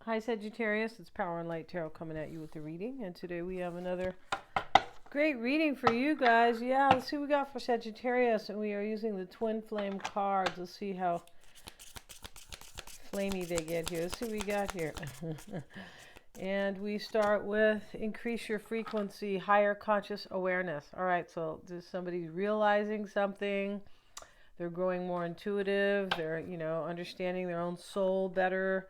Hi Sagittarius, it's Power and Light Tarot coming at you with the reading, and today we have another great reading for you guys. Yeah, let's see what we got for Sagittarius, and we are using the Twin Flame cards. Let's see how flamey they get here. Let's see what we got here. And we start with increase your frequency, higher conscious awareness. All right, so there's somebody realizing something. They're growing more intuitive. They're, understanding their own soul better.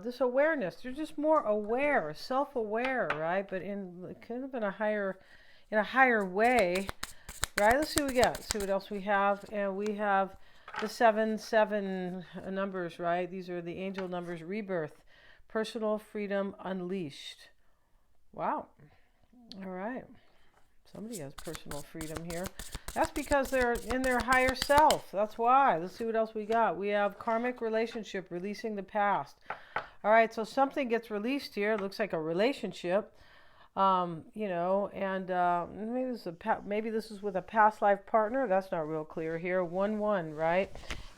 This awareness, they're just more aware, self-aware, right? But in kind of in a higher way, right? Let's see what we got. Let's see what else we have. And we have the 7 numbers, right? These are the angel numbers. Rebirth, personal freedom unleashed. Wow. All right. Somebody has personal freedom here. That's because they're in their higher self. That's why. Let's see what else we got. We have karmic relationship, releasing the past. All right, so something gets released here. It looks like a relationship. And maybe this is with a past life partner. That's not real clear here. 1-1, right?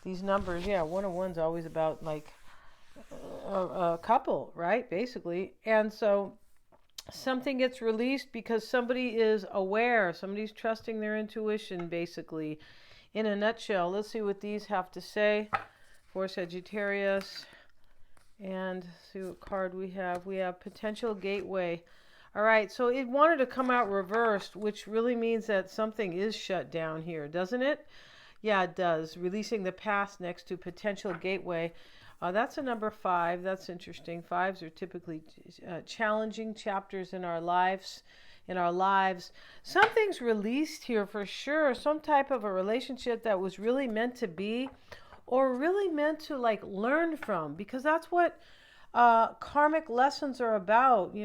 These numbers, yeah, 1-1's always about like a couple, right? Basically. And so something gets released because somebody is aware. Somebody's trusting their intuition, basically. In a nutshell, let's see what these have to say for Sagittarius. And see what card we have. We have potential gateway. All right, so it wanted to come out reversed, which really means that something is shut down here, doesn't it? Yeah, it does. Releasing the past next to potential gateway. That's a number 5. That's interesting. 5s are typically challenging chapters in our lives. Something's released here for sure. Some type of a relationship that was really meant to be, or really meant to like learn from, because that's what karmic lessons are about.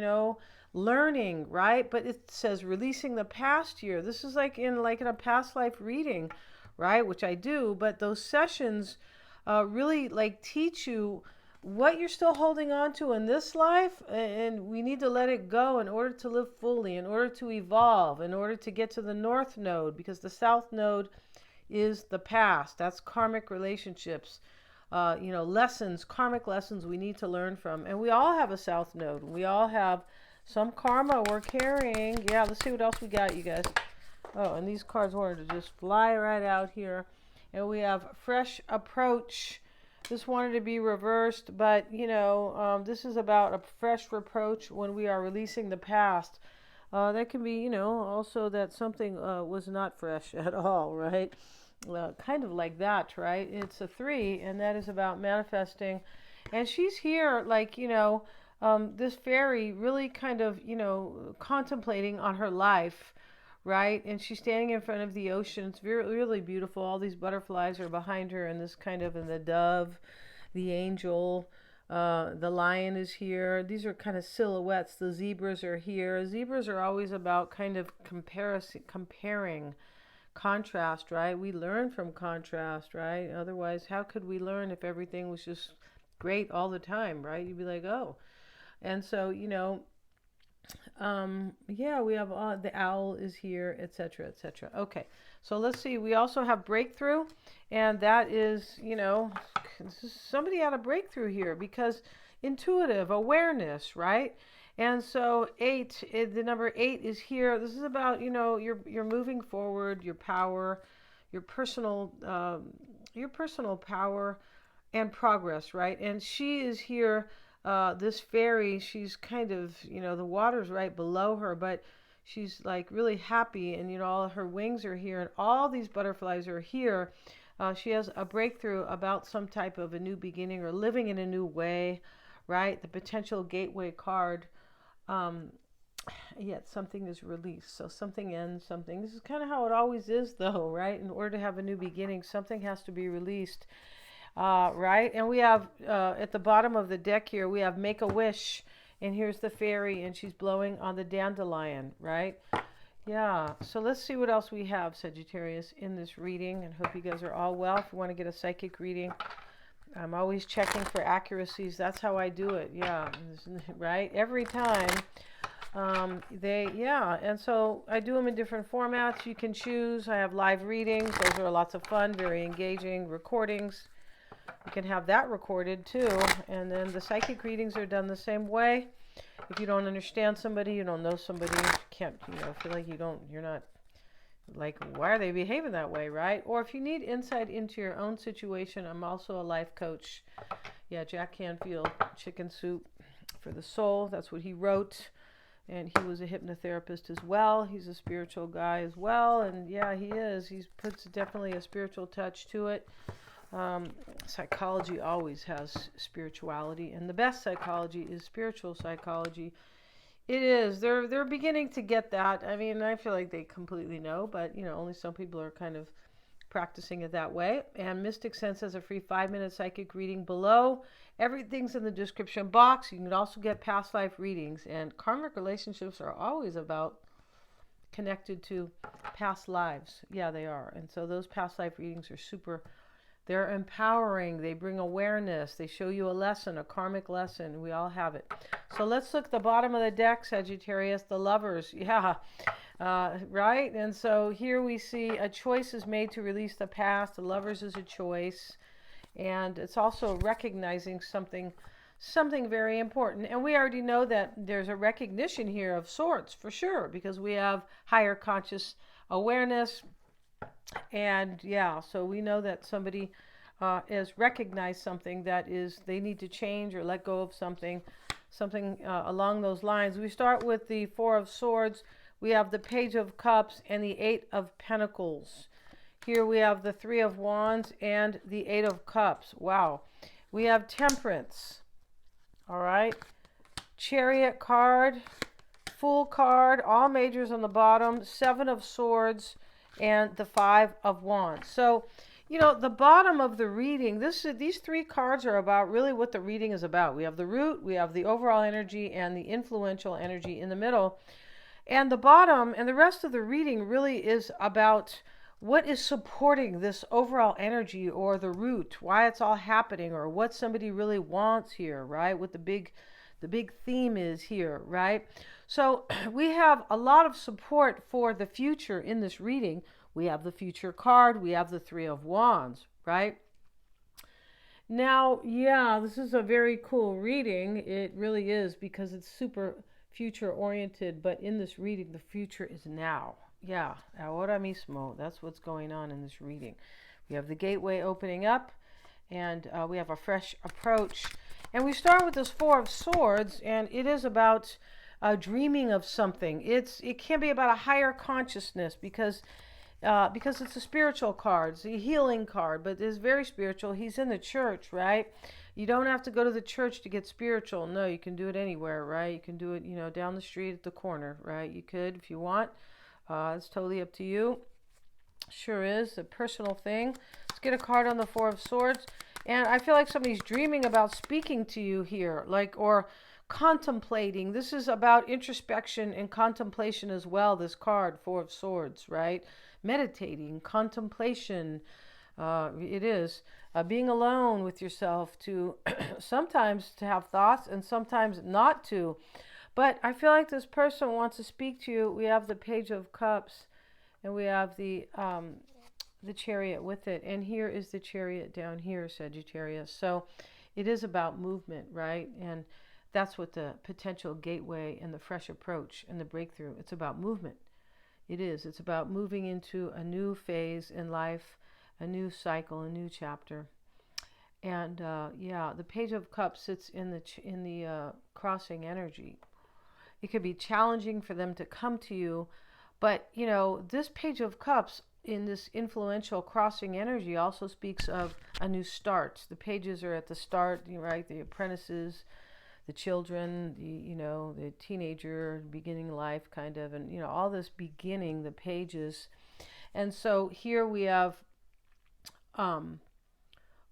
Learning, right? But it says releasing the past here. This is like in a past life reading, right? Which I do, but those sessions really like teach you what you're still holding on to in this life, and we need to let it go in order to live fully, in order to evolve, in order to get to the north node, because the south node is the past. That's karmic relationships, lessons, karmic lessons we need to learn from. And we all have a south node. We all have some karma we're carrying. Yeah, let's see what else we got, you guys. Oh, and these cards wanted to just fly right out here. And we have fresh approach. This wanted to be reversed, but this is about a fresh approach when we are releasing the past. That can be, also that something was not fresh at all, right? Kind of like that, right? It's a 3, and that is about manifesting. And she's here, like, this fairy really kind of, contemplating on her life, right? And she's standing in front of the ocean. It's really beautiful. All these butterflies are behind her, and the dove, the angel, the lion is here. These are kind of silhouettes. The zebras are here. Zebras are always about kind of comparing, contrast, right? We learn from contrast, right? Otherwise, how could we learn if everything was just great all the time, right? You'd be like, oh. And so, we have the owl is here, etc., etc. Okay, so let's see. We also have breakthrough, and that is, somebody had a breakthrough here because intuitive awareness, right? And so 8, the number 8 is here. This is about, you're moving forward, your power, your personal power and progress, right? And she is here. This fairy, she's kind of, the water's right below her, but she's like really happy, and all her wings are here, and all these butterflies are here. She has a breakthrough about some type of a new beginning or living in a new way, right? The potential gateway card. Yet something is released, so something ends, something. This is kind of how it always is, though, right? In order to have a new beginning, something has to be released. Right? And we have, at the bottom of the deck here, we have make a wish. And here's the fairy, and she's blowing on the dandelion, right? Yeah. So let's see what else we have, Sagittarius, in this reading. And hope you guys are all well. If you want to get a psychic reading, I'm always checking for accuracies. That's how I do it. Yeah. Right? Every time. And so I do them in different formats. You can choose. I have live readings. Those are lots of fun, very engaging. Recordings. You can have that recorded too. And then the psychic readings are done the same way. If you don't understand somebody, you don't know somebody, you can't, feel like you're not, like, why are they behaving that way, right? Or if you need insight into your own situation, I'm also a life coach. Yeah, Jack Canfield, Chicken Soup for the Soul. That's what he wrote. And he was a hypnotherapist as well. He's a spiritual guy as well. And yeah, he is. He puts definitely a spiritual touch to it. Psychology always has spirituality. And the best psychology is spiritual psychology. It is. They're beginning to get that. I mean, I feel like they completely know. But, only some people are kind of practicing it that way. And Mystic Sense has a free 5-minute psychic reading below. Everything's in the description box. You can also get past life readings. And karmic relationships are always about connected to past lives. Yeah, they are. And so those past life readings are super, they're empowering. They bring awareness. They show you a lesson, a karmic lesson. We all have it. So let's look at the bottom of the deck, Sagittarius, the Lovers. Yeah. Right? And so here we see a choice is made to release the past. The Lovers is a choice. And it's also recognizing something very important. And we already know that there's a recognition here of sorts, for sure, because we have higher conscious awareness. And yeah, so we know that somebody has recognized something that is, they need to change or let go of something along those lines. We start with the Four of Swords. We have the Page of Cups and the Eight of Pentacles. Here we have the Three of Wands and the Eight of Cups. Wow. We have Temperance. All right. Chariot card, Fool card, all majors on the bottom, Seven of Swords, and the Five of Wands. So, the bottom of the reading, these three cards are about really what the reading is about. We have the root, we have the overall energy, and the influential energy in the middle. And the bottom and the rest of the reading really is about what is supporting this overall energy, or the root, why it's all happening, or what somebody really wants here, right? What the big theme is here, right? So we have a lot of support for the future in this reading. We have the Future card, we have the Three of Wands, right? Now, yeah, this is a very cool reading. It really is, because it's super future oriented, but in this reading, the future is now. Yeah, ahora mismo. That's what's going on in this reading. We have the gateway opening up, and we have a fresh approach. And we start with this Four of Swords, and it is about dreaming of something. It can be about a higher consciousness, because it's a spiritual card. It's a healing card, but it's very spiritual. He's in the church, right? You don't have to go to the church to get spiritual. No, you can do it anywhere, right? You can do it, down the street at the corner, right? You could if you want. It's totally up to you. Sure is a personal thing. Let's get a card on the Four of Swords. And I feel like somebody's dreaming about speaking to you here, or contemplating. This is about introspection and contemplation as well, this card, Four of Swords, right? Meditating, contemplation. It is being alone with yourself, to sometimes to have thoughts and sometimes not to. But I feel like this person wants to speak to you. We have the Page of Cups, and we have the Chariot with it. And here is the Chariot down here, Sagittarius. So it is about movement, right? And that's what the potential gateway and the fresh approach and the breakthrough, it's about movement. It is. It's about moving into a new phase in life, a new cycle, a new chapter. And the Page of Cups sits in the crossing energy. It could be challenging for them to come to you, but this Page of Cups in this influential crossing energy also speaks of a new start. The pages are at the start, right? The apprentices, the children, the teenager, beginning life kind of, and all this beginning, the pages. And so here we have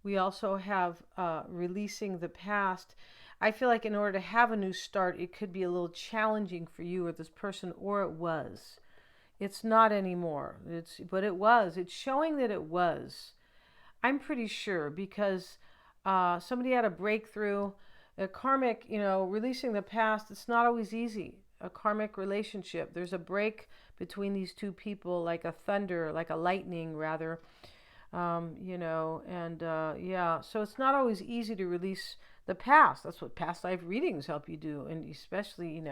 we also have releasing the past. I feel like in order to have a new start, it could be a little challenging for you or this person, or it was. It's not anymore. But it was. It's showing that it was. I'm pretty sure, because somebody had a breakthrough. A karmic, releasing the past, it's not always easy. A karmic relationship, there's a break between these two people, like a thunder, like a lightning rather. Yeah, so it's not always easy to release the past. That's what past life readings help you do. And especially,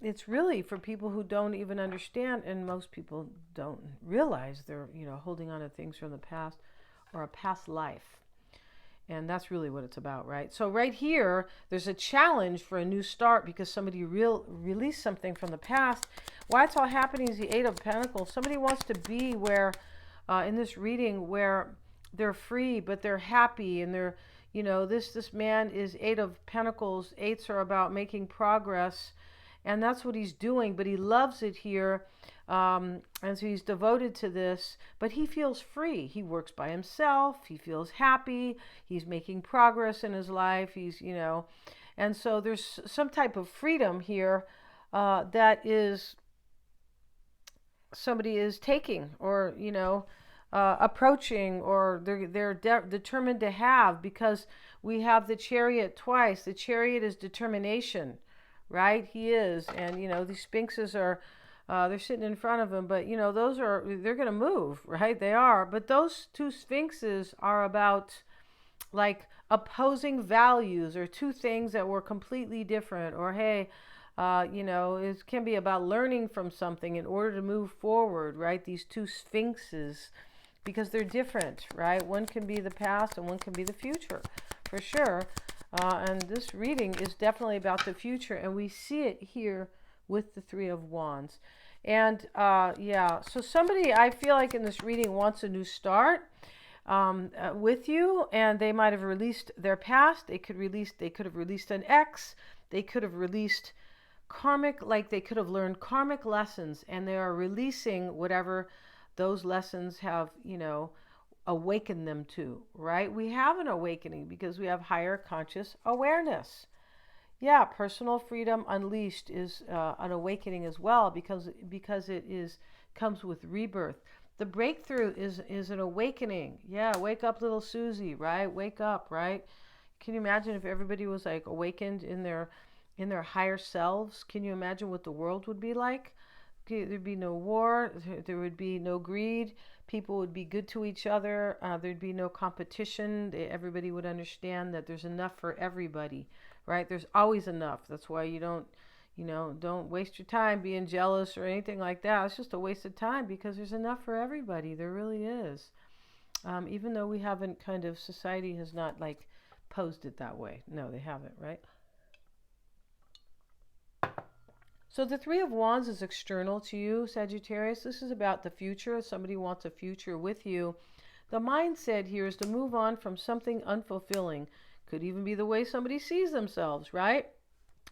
it's really for people who don't even understand, and most people don't realize they're, holding on to things from the past or a past life. And that's really what it's about, right? So right here, there's a challenge for a new start because somebody released something from the past. Why it's all happening is the Eight of Pentacles. Somebody wants to be where, in this reading, where they're free, but they're happy, and they're, this man is Eight of Pentacles. Eights are about making progress, and that's what he's doing, but he loves it here. And so he's devoted to this, but he feels free. He works by himself. He feels happy. He's making progress in his life. And so there's some type of freedom here that is somebody is taking, or approaching, or they're determined to have, because we have the Chariot twice. The Chariot is determination, right? He is, and these Sphinxes are. They're sitting in front of him, but they're going to move, right? They are. But those two Sphinxes are about like opposing values, or two things that were completely different, or hey, it can be about learning from something in order to move forward, right? These two Sphinxes, because they're different, right? One can be the past and one can be the future, for sure. And this reading is definitely about the future, and we see it here with the Three of Wands. And so somebody, I feel like in this reading, wants a new start with you, and they might have released their past. They could have released an ex. They could have released they could have learned karmic lessons, and they are releasing whatever those lessons have, awakened them to, right? We have an awakening because we have higher conscious awareness. Yeah, personal freedom unleashed is an awakening as well, because it comes with rebirth. The breakthrough is an awakening. Yeah, wake up, little Susie, right? Wake up, right? Can you imagine if everybody was like awakened in their higher selves? Can you imagine what the world would be like? There'd be no war. There would be no greed. People would be good to each other. There'd be no competition. Everybody would understand that there's enough for everybody. Right? There's always enough. That's why you don't waste your time being jealous or anything like that. It's just a waste of time, because there's enough for everybody. There really is. Even though we haven't society has not like posed it that way. No, they haven't, right? So the Three of Wands is external to you, Sagittarius. This is about the future. Somebody wants a future with you. The mindset here is to move on from something unfulfilling. Could even be the way somebody sees themselves, right?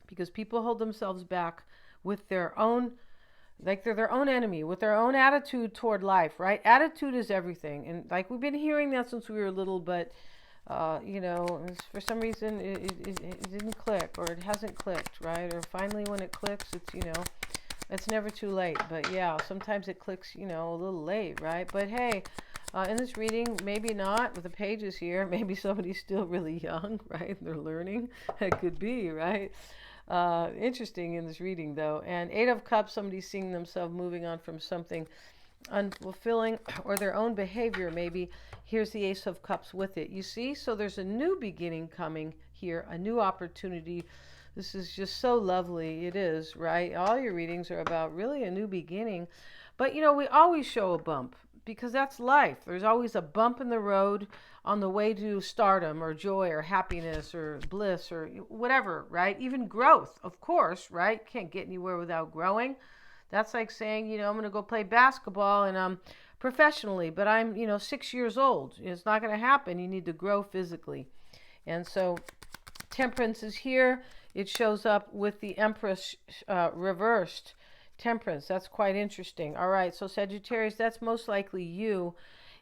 Because people hold themselves back with their own, like they're their own enemy, with their own attitude toward life, right? Attitude is everything. And like we've been hearing that since we were little, but, for some reason it didn't click, or it hasn't clicked, right? Or finally when it clicks, it's never too late. But yeah, sometimes it clicks, a little late, right? But hey, in this reading, maybe not with the pages here. Maybe somebody's still really young, right? They're learning. It could be, right? Interesting in this reading, though. And Eight of Cups, somebody's seeing themselves moving on from something unfulfilling, or their own behavior, maybe. Here's the Ace of Cups with it. You see? So there's a new beginning coming here, a new opportunity. This is just so lovely. It is, right? All your readings are about really a new beginning. But, we always show a bump, because that's life. There's always a bump in the road on the way to stardom, or joy, or happiness, or bliss, or whatever, right? Even growth, of course, right? Can't get anywhere without growing. That's like saying, I'm going to go play basketball and professionally, but I'm, 6 years old. It's not going to happen. You need to grow physically. And so Temperance is here. It shows up with the Empress reversed. Temperance, that's quite interesting. All right, so Sagittarius, that's most likely you.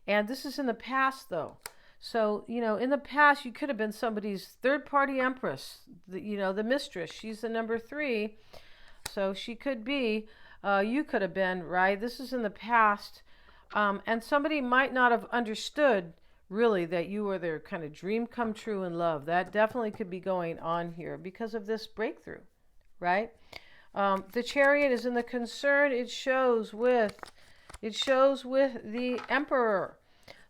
And this is in the past, though. So, in the past, you could have been somebody's third-party empress, the mistress. She's the number 3. So she could be, you could have been, right? This is in the past. And somebody might not have understood, really, that you were their kind of dream come true in love. That definitely could be going on here because of this breakthrough, right? The Chariot is in the concern. It shows with the Emperor.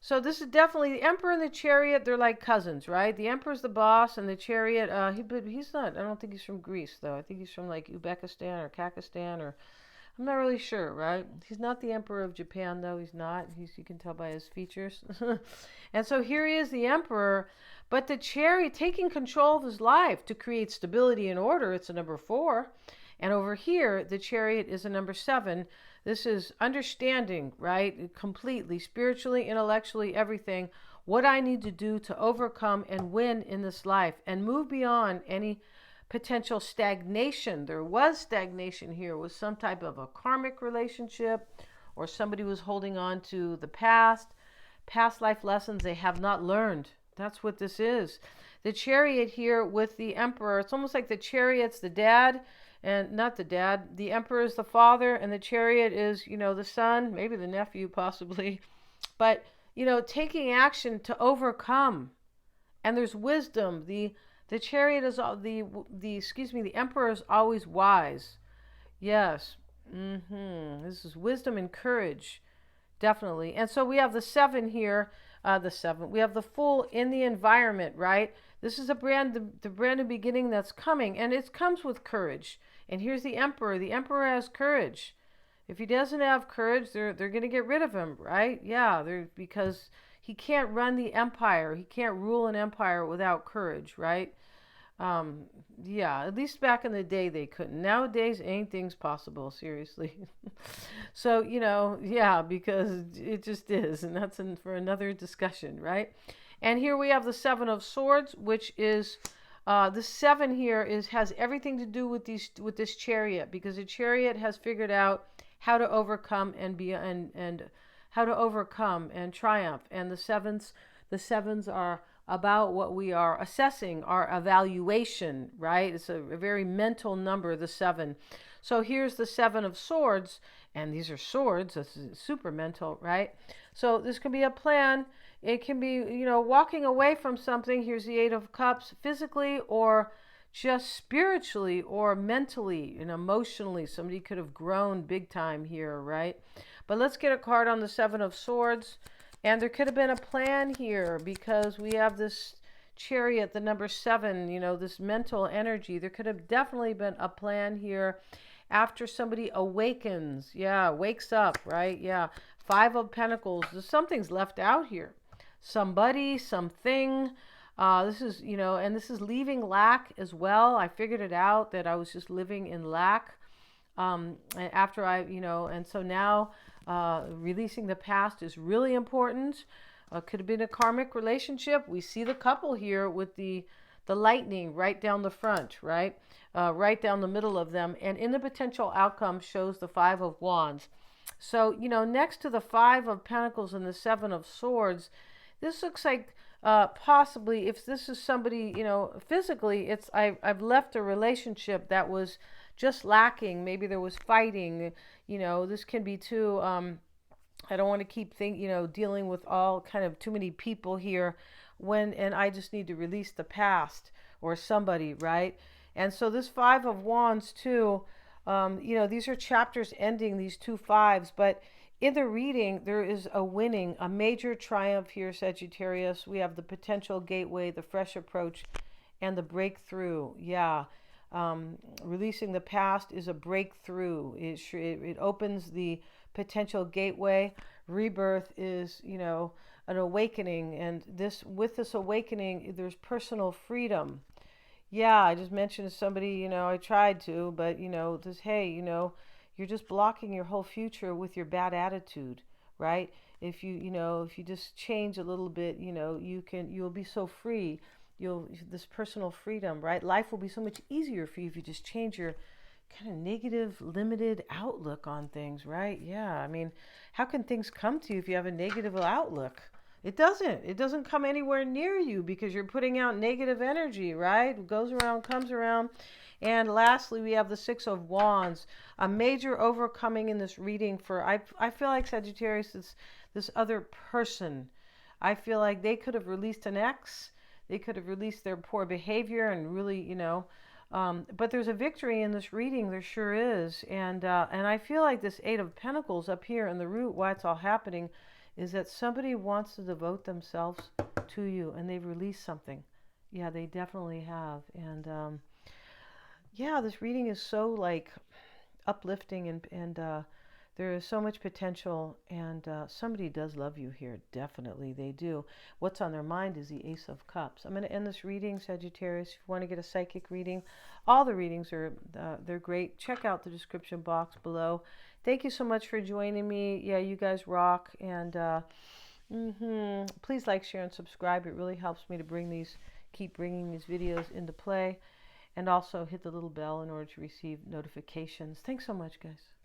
So this is definitely the Emperor and the Chariot. They're like cousins, right? The Emperor's the boss, and the Chariot. But he's not. I don't think he's from Greece, though. I think he's from like Uzbekistan or Kakistan, or I'm not really sure, right? He's not the Emperor of Japan, though. He's not. You can tell by his features. And so here he is, the Emperor, but the Chariot taking control of his life to create stability and order. It's a number 4, and over here, the Chariot is a number 7. This is understanding, right? Completely, spiritually, intellectually, everything. What I need to do to overcome and win in this life and move beyond any potential stagnation. There was stagnation here with some type of a karmic relationship, or somebody was holding on to the past life lessons they have not learned. That's what this is. The Chariot here with the Emperor, it's almost like the Chariot's the dad, and not the dad. The Emperor is the father, and the Chariot is, the son, maybe the nephew, possibly. But, taking action to overcome. And there's wisdom. The Chariot is the Emperor is always wise. Yes. This is wisdom and courage. Definitely. And so we have the 7 here. The 7. We have the Fool in the environment, right? This is the brand new beginning that's coming, and it comes with courage. And here's the Emperor. The Emperor has courage. If he doesn't have courage, they're going to get rid of him, right? Yeah, because he can't run the empire. He can't rule an empire without courage, right? Yeah, at least back in the day they couldn't. Nowadays, anything's possible, seriously. So, yeah, because it just is, and that's for another discussion, right? And here we have the 7 of Swords, which is the 7 here has everything to do with this Chariot, because the Chariot has figured out how to overcome and how to overcome and triumph. And the sevens are about what we are assessing, our evaluation, right? It's a very mental number, the 7. So here's the 7 of Swords, and these are swords. This is super mental, right? So this can be a plan. It can be, walking away from something. Here's the 8 of Cups, physically or just spiritually or mentally and emotionally. Somebody could have grown big time here, right? But let's get a card on the 7 of Swords. And there could have been a plan here, because we have this Chariot, the number 7, this mental energy. There could have definitely been a plan here after somebody awakens. Yeah, wakes up, right? Yeah. 5 of Pentacles. Something's left out here. Somebody, something. This is, and this is leaving lack as well. I figured it out that I was just living in lack. After and so now releasing the past is really important. Could have been a karmic relationship. We see the couple here with the lightning right down the front, right? Right down the middle of them. And in the potential outcome shows the 5 of Wands. So, next to the 5 of Pentacles and the 7 of Swords, this looks like possibly, if this is somebody, physically, I've left a relationship that was just lacking. Maybe there was fighting. This can be too. I don't want to keep dealing with all kind of too many people here, and I just need to release the past or somebody, right? And so this 5 of Wands too. These are chapters ending, these 2 5s, but in the reading, there is a winning, a major triumph here, Sagittarius. We have the potential gateway, the fresh approach, and the breakthrough. Yeah. Releasing the past is a breakthrough. It opens the potential gateway. Rebirth is, an awakening. And with this awakening, there's personal freedom. Yeah, I just mentioned to somebody, I tried to, but, you're just blocking your whole future with your bad attitude, right? If you just change a little bit, you'll be so free. This personal freedom, right? Life will be so much easier for you if you just change your kind of negative, limited outlook on things, right? Yeah, I mean, how can things come to you if you have a negative outlook? It doesn't come anywhere near you because you're putting out negative energy, right? It goes around, comes around. And lastly, we have the 6 of Wands, a major overcoming in this reading for, I feel like Sagittarius is this other person. I feel like they could have released an ex. They could have released their poor behavior and really, but there's a victory in this reading. There sure is. And I feel like this 8 of Pentacles up here in the root, why it's all happening, is that somebody wants to devote themselves to you, and they've released something. Yeah, they definitely have. And yeah, this reading is so like uplifting, and there is so much potential, and somebody does love you here. Definitely they do. What's on their mind is the Ace of Cups. I'm going to end this reading, Sagittarius. If you want to get a psychic reading, all the readings are they're great. Check out the description box below. Thank you so much for joining me. Yeah, you guys rock. And please like, share, and subscribe. It really helps me to keep bringing these videos into play. And also hit the little bell in order to receive notifications. Thanks so much, guys.